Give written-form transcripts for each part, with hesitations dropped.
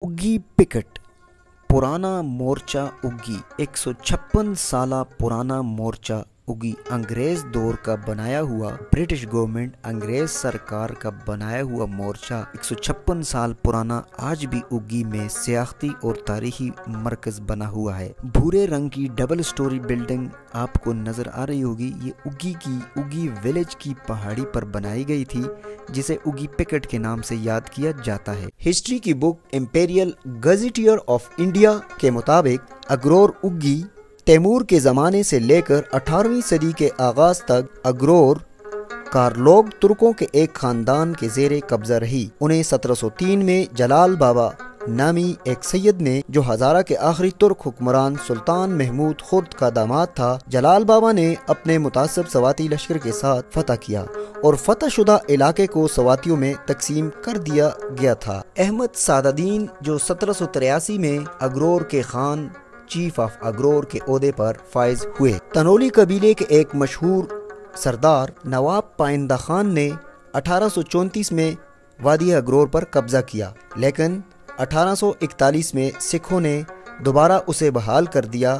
उग्गी पिकेट पुराना मोर्चा उग्गी 156 साला पुराना मोर्चा उग्गी अंग्रेज दौर का बनाया हुआ ब्रिटिश गवर्नमेंट अंग्रेज सरकार का बनाया हुआ मोर्चा 156 साल पुराना आज भी उग्गी में सियाहती और तारीखी मरकज बना हुआ है। भूरे रंग की डबल स्टोरी बिल्डिंग आपको नजर आ रही होगी। ये उग्गी विलेज की पहाड़ी पर बनाई गई थी, जिसे उग्गी पिकेट के नाम से याद किया जाता है। हिस्ट्री की book imperial gazetteer of India के मुताबिक अग्रोर उग्गी तैमूर के ज़माने से लेकर 18वीं सदी के आगाज तक अग्रोर कारलोग तुर्कों के एक खानदान के ज़ेरे कब्जा रही। उन्हें 1703 में जलाल बाबा नामी एक सैयद ने, जो हज़ारा के आखिरी तुर्क हुक्मरान सुल्तान महमूद खुर्द का दामाद था, जलाल बाबा ने अपने मुतासब सवाती लश्कर के साथ फतह किया और फतह शुदा इलाके को सवातियों में तकसीम कर दिया गया था। अहमद सादादीन, जो 1783 में अग्रोर के खान चीफ ऑफ अग्रोर के ओहदे पर फाइज हुए। तनोली कबीले के एक मशहूर सरदार नवाब पाइंदा खान ने 1834 में वादी अग्रोर पर कब्जा किया, लेकिन 1841 में सिखों ने दोबारा उसे बहाल कर दिया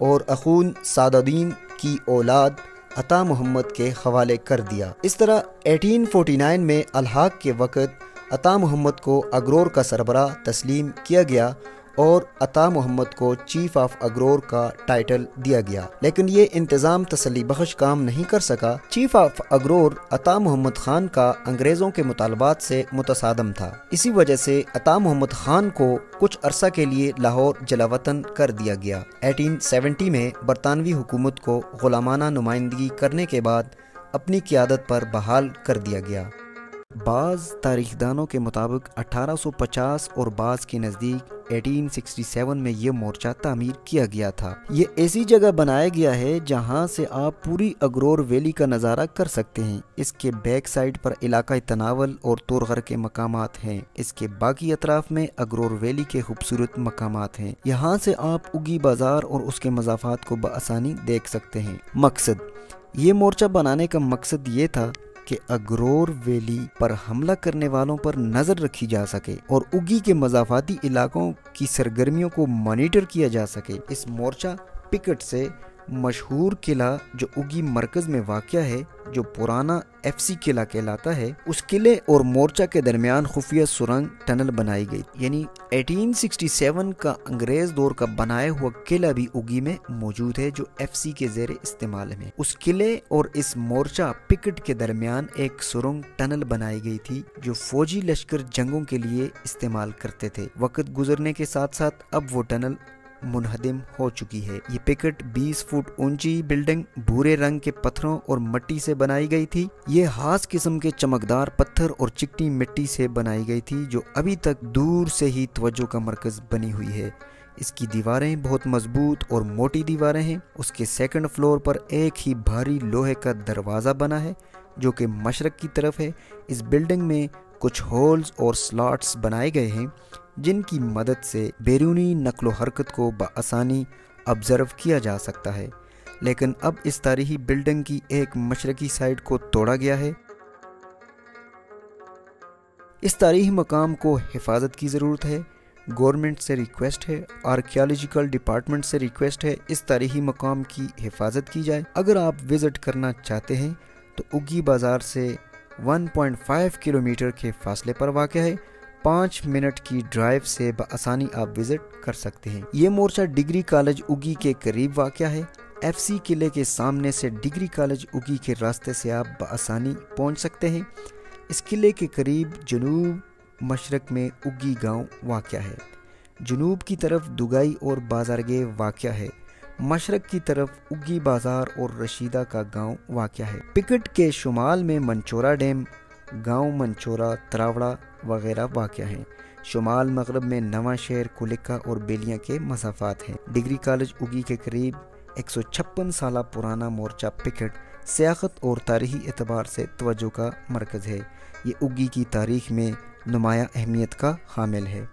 और अखून सादादीन की औलाद अता मोहम्मद के हवाले कर दिया। इस तरह 1849 में अलहाक के वक़्त अता मोहम्मद को अग्रोर का सरबराह तस्लीम किया गया और अता मोहम्मद को चीफ ऑफ अग्रोर का टाइटल दिया गया, लेकिन ये इंतज़ाम तसल्ली बख्श काम नहीं कर सका। चीफ ऑफ अग्रोर अता मोहम्मद खान का अंग्रेज़ों के मुतालबात से मुतसादम था। इसी वजह से अता मोहम्मद खान को कुछ अरसा के लिए लाहौर जलावतन कर दिया गया। 1870 में बरतानवी हुकूमत को गुलामाना नुमाइंदगी करने के बाद अपनी क़ियादत पर बहाल कर दिया गया। बाज़ तारीखदानों के मुताबिक 1850 और बाज़ के नज़दीक 1867 में ये मोर्चा तामीर किया गया था। ये ऐसी जगह बनाया गया है जहाँ से आप पूरी अग्रोर वैली का नज़ारा कर सकते हैं। इसके बैक साइड पर इलाका तनावल और तोरगर के मकामात हैं। इसके बाकी अतराफ में अग्रोर वैली के खूबसूरत मकामात हैं। यहाँ से आप उग्गी बाज़ार और उसके मज़ाफ़ात को बआसानी देख सकते हैं। मकसद ये मोर्चा बनाने का मकसद ये था कि अग्रोर वैली पर हमला करने वालों पर नजर रखी जा सके और उग्गी के मज़ाफ़ाती इलाकों की सरगर्मियों को मॉनिटर किया जा सके। इस मोर्चा पिकेट से मशहूर किला जो उग्गी मरकज में वाक़या है, जो पुराना FC किला कहलाता है, उस किले और मोर्चा के दरमियान खुफिया सुरंग टनल बनाई गई। यानी 1867 का अंग्रेज दौर का बनाया हुआ किला भी उग्गी में मौजूद है, जो FC के ज़ेरे इस्तेमाल में। उस किले और इस मोर्चा पिकेट के दरमियान एक सुरंग टनल बनाई गई थी, जो फौजी लश्कर जंगों के लिए इस्तेमाल करते थे। वक्त गुजरने के साथ साथ अब वो टनल मुनहदिम हो चुकी है। ये पिकेट 20 फुट ऊंची बिल्डिंग भूरे रंग के पत्थरों और मिट्टी से बनाई गई थी। ये खास किस्म के चमकदार पत्थर और चिकनी मिट्टी से बनाई गई थी, जो अभी तक दूर से ही तवज्जो का मरकज बनी हुई है। इसकी दीवारें बहुत मजबूत और मोटी दीवारें हैं। उसके सेकंड फ्लोर पर एक ही भारी लोहे का दरवाज़ा बना है, जो कि मशरक की तरफ है। इस बिल्डिंग में कुछ होल्स और स्लॉट्स बनाए गए हैं, जिनकी मदद से बैरूनी नक्लो हरकत को बआसानी ऑब्ज़र्व किया जा सकता है। लेकिन अब इस तारीखी बिल्डिंग की एक मशरकी साइड को तोड़ा गया है। इस तारीखी मकाम को हिफाजत की ज़रूरत है। गवर्नमेंट से रिक्वेस्ट है, आर्कियोलॉजिकल डिपार्टमेंट से रिक्वेस्ट है, इस तारीखी मकाम की हिफाजत की जाए। अगर आप विज़िट करना चाहते हैं तो उग्गी बाज़ार से 1.5 किलोमीटर के फासले पर वाक़ है। 5 मिनट की ड्राइव से बआसानी आप विजिट कर सकते हैं। ये मोर्चा डिग्री कॉलेज उग्गी के करीब वाक़या है। FC किले के सामने से डिग्री कॉलेज उग्गी के रास्ते से आप बआसानी पहुंच सकते हैं। इस किले के करीब जनूब मशरक में उग्गी गांव वाक़या है। जनूब की तरफ दुगाई और बाजारगे वाक़या है। मशरक की तरफ उग्गी बाज़ार और रशीदा का गांव वाक़या है। पिकेट के शुमाल में मंचोरा डैम, गांव मंचोरा, तरावड़ा वगैरह वाक़या हैं। शुमाल मगरब में नवा शहर, कुलिका और बेलियाँ के मसाफात हैं। डिग्री कॉलेज उग्गी के करीब 156 साला पुराना मोर्चा पिकेट सियासत और तारीखी एतबार से तवज्जो का मरकज़ है। ये उग्गी की तारीख में नुमाया अहमियत का हामिल है।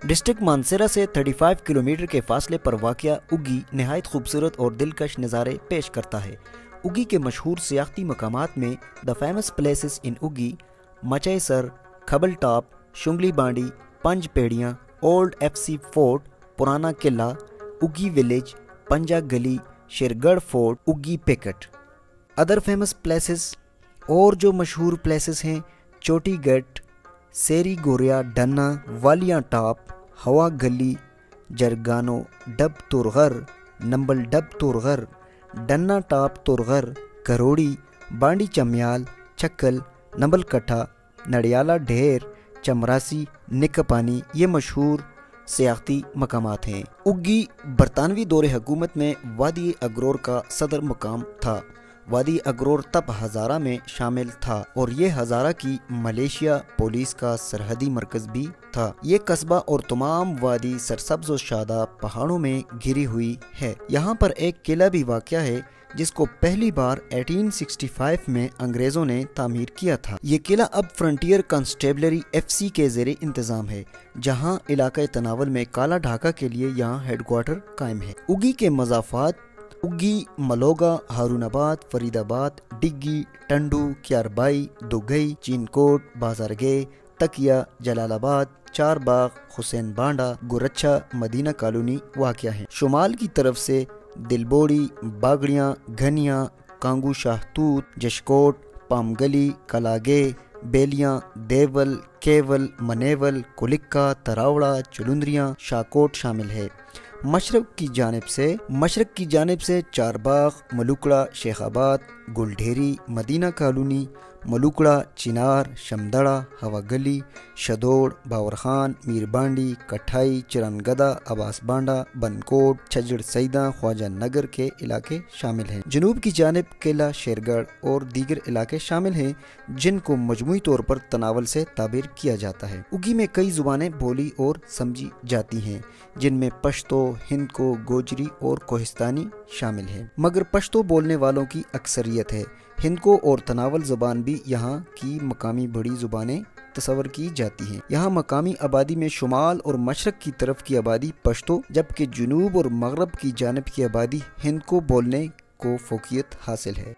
डिस्ट्रिक्ट मानसरा से 35 किलोमीटर के फासले पर वाक़या उग्गी नहायत खूबसूरत और दिलकश नज़ारे पेश करता है। उग्गी के मशहूर सियाहती मकामात में द फेमस प्लेसेस इन उग्गी, मचई सर, खबल टॉप, शुंगली बांडी, पंज पेड़ियाँ, ओल्ड FC फोर्ट, पुराना किला, उगी विलेज, पंजा गली, शेरगढ़ फोर्ट, उगी पिकट। अदर फेमस प्लेसेस और जो मशहूर प्लेसेस हैं, चोटी गट, सेरी गोरिया डन्ना, वालियाँ टॉप, हवा गली, जरगानो डब तुरगर, नंबल डब तुरगर, डन्ना टॉप तुरगर, करोड़ी, बांडी चम्याल, चक्कल, नंबल कट्ठा, नडियाला ढेर, चमरासी, निकपानी, ये मशहूर सियाहती मकामात हैं। उग्गी बरतानवी दौरे हुकूमत में वादी अगरोर का सदर मुकाम था। वादी अगरोर तब हज़ारा में शामिल था और ये हज़ारा की मलेशिया पुलिस का सरहदी मरकज़ भी था। ये कस्बा और तमाम वादी सरसब्ज़ और शादाब पहाड़ों में घिरी हुई है। यहाँ पर एक किला भी वाक़या है जिसको पहली बार 1865 में अंग्रेज़ों ने तामीर किया था। ये किला अब फ्रंटियर कांस्टेबलरी FC के ज़ेरे इंतज़ाम है, जहाँ इलाक़े तनावल में काला ढाका के लिए यहाँ हेडक्वार्टर कायम है। उगी के मज़ाफ़ात उगी, मलोगा, हारूनाबाद, फरीदाबाद, डिग्गी, टंडू, क्यारबाई, दुगई, चीनकोट, बाजारगे, तकिया, जलालाबाद, चारबाग, हुसैन बांडा, गुरच्छा, मदीना कॉलोनी वाक़या है। शुमाल की तरफ से दिलबोड़ी, बागड़ियाँ, घनिया, कांगू शाहतूत, जशकोट, पामगली, कलागे, बेलियाँ, देवल, केवल, मनेवल, कुलिक्का, तरावड़ा, चुलुंद्रियाँ, शाकोट शामिल है। मशरक की जानिब से चारबाग, मलुकड़ा, शेखाबाद, गुलढेरी, मदीना कॉलोनी, मलुकड़ा, चिनार, शमदड़ा, हवा गली, शदोड़, बावरखान, मीर बांडी, कठाई, चिरनगदा, अब्बास बांडा, बनकोट, छजड़ सईदा, ख्वाजा नगर के इलाके शामिल हैं। जनूब की जानिब किला शेरगढ़ और दीगर इलाके शामिल हैं जिनको मजमूई तौर पर तनावल से ताबीर किया जाता है। उगी में कई ज़ुबानें बोली और समझी जाती हैं जिनमें पश्तो, हिंदको, गोजरी और कोहिस्तानी शामिल हैं, मगर पश्तो बोलने वालों की अक्सरियत है। हिंदको और तनावल ज़ुबान भी यहाँ की मकामी बड़ी ज़ुबानें तस्वर की जाती हैं। यहाँ मकामी आबादी में शुमाल और मशरक की तरफ की आबादी पश्तो, जबकि जुनूब और मगरब की जानिब की आबादी हिंदको बोलने को फोकियत हासिल है।